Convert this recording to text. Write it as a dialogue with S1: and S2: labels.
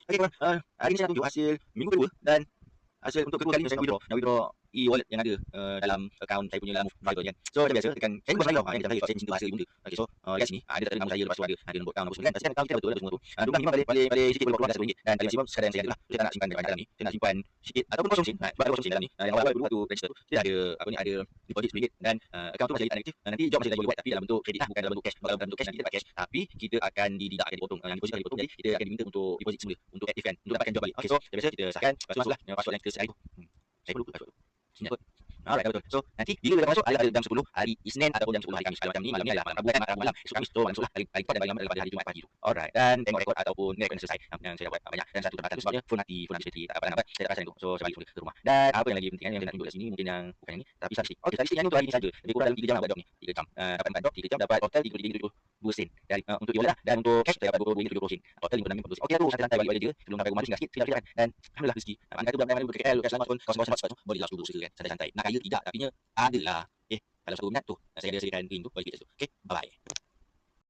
S1: Okey kawan, hari ni saya nak tunjuk hasil minggu kedua dan hasil untuk kedua kali ni saya nak withdraw e-wallet yang ada dalam akaun saya punya Move Driver ni kan. So macam biasa tekan saya buat saya yang saya cinta bahasa ibu. Okey, so dekat sini ada tak nama saya, lepas tu ada nombor akaun apa semua kan. Saya tahu kita betul ada semua tu. Dugaan minimum paling sikit boleh keluar dah RM10 dan paling maksimum sekadar yang saya ada lah. Saya tak nak simpan dekat dalam ni. Saya nak simpan sikit ataupun kosong mesin. Sebab ada kosong mesin dalam ni. Yang awal-awal dulu waktu register tu dia ada apa ni, ada deposit RM10 dan akaun tu masih lagi tak aktif. Nanti job masih lagi boleh buat tapi dalam bentuk kredit lah, bukan dalam bentuk cash. Kalau dalam bentuk cash nanti kita dapat cash tapi kita akan dideduct, akan dipotong. Yang deposit akan dipotong, jadi kita akan diminta untuk deposit semula untuk aktifkan, untuk dapatkan job balik. Okey, so biasa kita sahkan lepas tu masuklah password yang kita set hari tu. Saya pun lupa password tu. Sini kot. Alright, dah betul. So, nanti bila kita masuk adalah jam 10 hari Isnin ataupun jam 10 hari Khamis. Kalau macam ni malam ni adalah malam Rabu kan, Rabu malam. Esok Khamis tu malam esok lah. Paling kuat dan paling lambat adalah pada hari Jumaat pagi tu. Alright, dan tengok rekod ataupun ni rekod yang selesai yang saya dah buat banyak. Dan satu tempat tu sebabnya phone mati bateri tak apa nampak. Saya tak perasan itu. So, saya balik semula ke rumah. Dan apa yang lagi penting yang saya nak tunjuk kat sini mungkin yang bukan yang ni tapi statistik. Okey, statistik yang ni untuk hari ni saja. Lebih kurang dalam 3 jam lah buat job ni. 3 jam. Dapat 4 job, 3 jam dapat total RM33.72 sen. Dan untuk e-wallet lah, dan untuk cash saya dapat RM22.70 sen. Total RM56.40 sen. Okey, aku santai-santai balik je sebelum sampai rumah tu tinggal sikit, tinggal kan. Dan alhamdulillah rezeki. Abang kata budak-budak mana KL, kat Selangor pun kawasan-kawasan hotspot tu boleh lah duduk suka kan. Santai-santai. Nak kaya tidak, tapi nya adalah. Kalau satu minat tu, saya ada sediakan link tu, boleh klik kat situ. Okay, bye-bye.